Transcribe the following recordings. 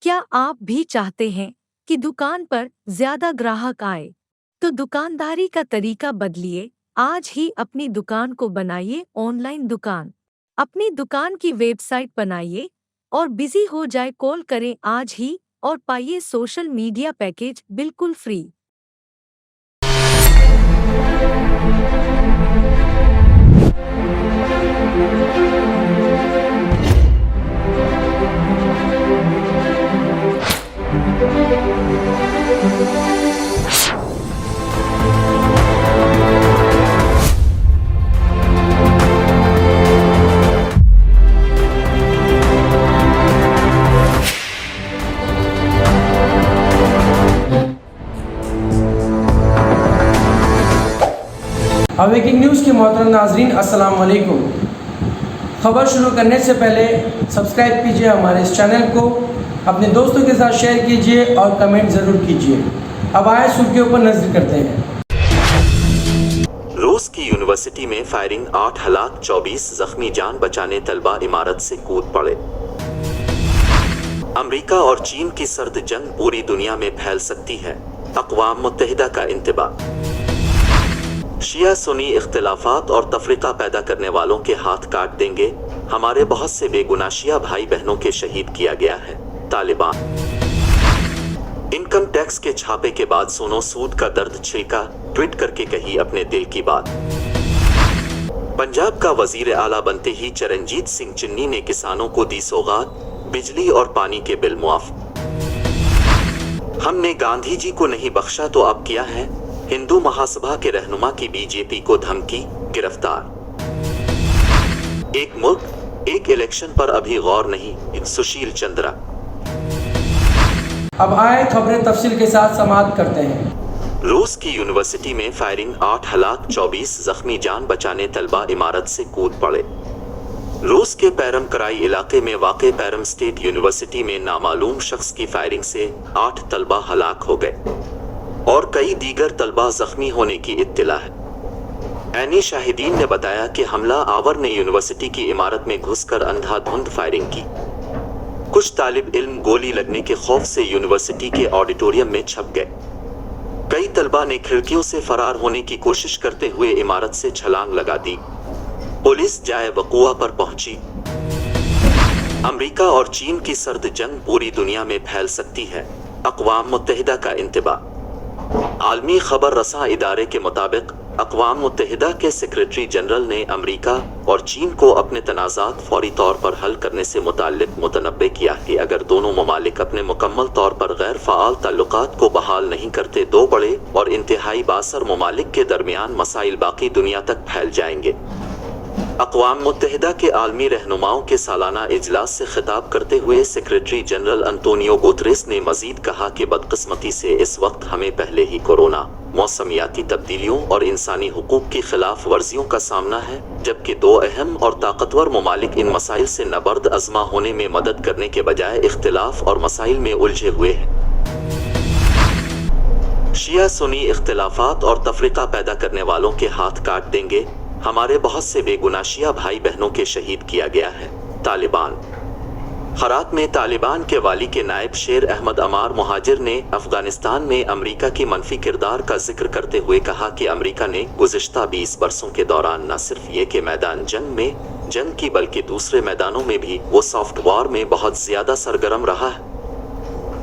کیا آپ بھی چاہتے ہیں کہ دکان پر زیادہ گراہک آئے؟ تو دکانداری کا طریقہ بدلیے، آج ہی اپنی دکان کو بنائیے آن لائن دکان۔ اپنی دکان کی ویب سائٹ بنائیے اور بزی ہو جائے، کال کریں آج ہی اور پائیے سوشل میڈیا پیکیج بالکل فری۔ اویکنگ نیوز کے محترم ناظرین، السلام علیکم۔ خبر شروع کرنے سے پہلے سبسکرائب کیجیے ہمارے اس چینل کو، اپنے دوستوں کے ساتھ شیئر کیجیے اور کمنٹ ضرور کیجیے۔ اب آئے سرخیوں پر نظر کرتے ہیں۔ روس کی یونیورسٹی میں فائرنگ، 8 ہلاک 24 زخمی، جان بچانے طلبہ عمارت سے کود پڑے۔ امریکہ اور چین کی سرد جنگ پوری دنیا میں پھیل سکتی ہے، اقوام متحدہ کا انتباہ۔ شیعہ سنی اختلافات اور تفرقہ پیدا کرنے والوں کے ہاتھ کاٹ دیں گے، ہمارے بہت سے بے گناہ شیعہ بھائی بہنوں کے شہید کیا گیا ہے، طالبان۔ انکم ٹیکس کے چھاپے کے بعد سونو سود کا درد چھڑکا، ٹویٹ کر کے کہی اپنے دل کی بات۔ پنجاب کا وزیر اعلیٰ بنتے ہی چرنجیت سنگھ چنی نے کسانوں کو دی سوغات، بجلی اور پانی کے بل معاف۔ ہم نے گاندھی جی کو نہیں بخشا تو اب کیا ہے؟ ہندو مہاسبھا کے رہنما کی بی جے پی کو دھمکی، گرفتار۔ ایک ملک ایک الیکشن پر ابھی غور نہیں، سشیل چندرا۔ اب آئے خبریں تفصیل کے ساتھ سماعت کرتے ہیں۔ روس کی یونیورسٹی میں فائرنگ، 8 ہلاک 24 زخمی، جان بچانے طلبہ عمارت سے کود پڑے۔ روس کے پیرم کرائی علاقے میں واقع پیرم اسٹیٹ یونیورسٹی میں نامعلوم شخص کی فائرنگ سے 8 طلبہ ہلاک ہو گئے اور کئی دیگر طلبہ زخمی ہونے کی اطلاع ہے۔ عینی شاہدین نے بتایا کہ حملہ آور نے یونیورسٹی کی عمارت میں گھس کر اندھا دھند فائرنگ کی۔ کچھ طالب علم گولی لگنے کے خوف سے یونیورسٹی کے آڈیٹوریم میں چھپ گئے۔ کئی طلبہ نے کھڑکیوں سے فرار ہونے کی کوشش کرتے ہوئے عمارت سے چھلانگ لگا دی۔ پولیس جائے وقوع پر پہنچی۔ امریکہ اور چین کی سرد جنگ پوری دنیا میں پھیل سکتی ہے، اقوام متحدہ کا انتباہ۔ عالمی خبر رساں ادارے کے مطابق اقوام متحدہ کے سیکریٹری جنرل نے امریکہ اور چین کو اپنے تنازعات فوری طور پر حل کرنے سے متعلق متنبہ کیا کہ اگر دونوں ممالک اپنے مکمل طور پر غیر فعال تعلقات کو بحال نہیں کرتے، دو بڑے اور انتہائی بااثر ممالک کے درمیان مسائل باقی دنیا تک پھیل جائیں گے۔ اقوام متحدہ کے عالمی رہنماؤں کے سالانہ اجلاس سے خطاب کرتے ہوئے سیکریٹری جنرل انطونیو گوتریس نے مزید کہا کہ بدقسمتی سے اس وقت ہمیں پہلے ہی کورونا، موسمیاتی تبدیلیوں اور انسانی حقوق کی خلاف ورزیوں کا سامنا ہے، جبکہ دو اہم اور طاقتور ممالک ان مسائل سے نبرد آزما ہونے میں مدد کرنے کے بجائے اختلاف اور مسائل میں الجھے ہوئے ہیں۔ شیعہ سنی اختلافات اور تفرقہ پیدا کرنے والوں کے ہاتھ کاٹ دیں گے، ہمارے بہت سے بے گناہ شیعہ بھائی بہنوں کے شہید کیا گیا ہے، طالبان۔ ہرات میں طالبان کے والی کے نائب شیر احمد عمار مہاجر نے افغانستان میں امریکہ کی منفی کردار کا ذکر کرتے ہوئے کہا کہ امریکہ نے گزشتہ 20 برسوں کے دوران نہ صرف یہ کہ میدان جنگ کی بلکہ دوسرے میدانوں میں بھی وہ سافٹ وار میں بہت زیادہ سرگرم رہا ہے۔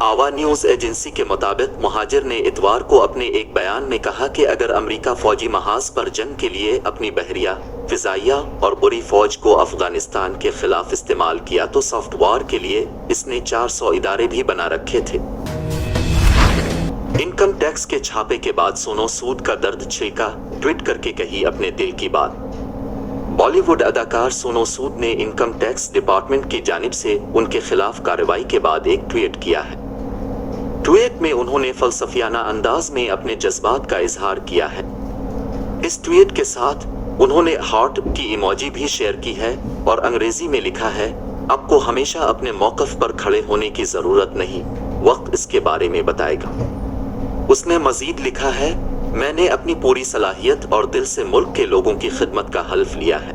آوا نیوز ایجنسی کے مطابق مہاجر نے اتوار کو اپنے ایک بیان میں کہا کہ اگر امریکہ فوجی محاذ پر جنگ کے لیے اپنی بحریہ، فضائیہ اور بری فوج کو افغانستان کے خلاف استعمال کیا تو سافٹ وار کے لیے اس نے 400 ادارے بھی بنا رکھے تھے۔ انکم ٹیکس کے چھاپے کے بعد سونو سود کا درد چھڑکا، ٹویٹ کر کے کہی اپنے دل کی بات۔ بالی ووڈ اداکار سونو سود نے انکم ٹیکس ڈپارٹمنٹ کی جانب سے ان کے خلاف کارروائی کے بعد ایک ٹویٹ کیا ہے۔ ٹویٹ میں انہوں نے فلسفیانہ انداز میں اپنے جذبات کا اظہار کیا ہے۔ اس ٹویٹ کے ساتھ انہوں نے ہارٹ کی ایموجی بھی شیئر کی ہے اور انگریزی میں لکھا ہے، آپ کو ہمیشہ اپنے موقف پر کھڑے ہونے کی ضرورت نہیں، وقت اس کے بارے میں بتائے گا۔ اس نے مزید لکھا ہے، میں نے اپنی پوری صلاحیت اور دل سے ملک کے لوگوں کی خدمت کا حلف لیا ہے۔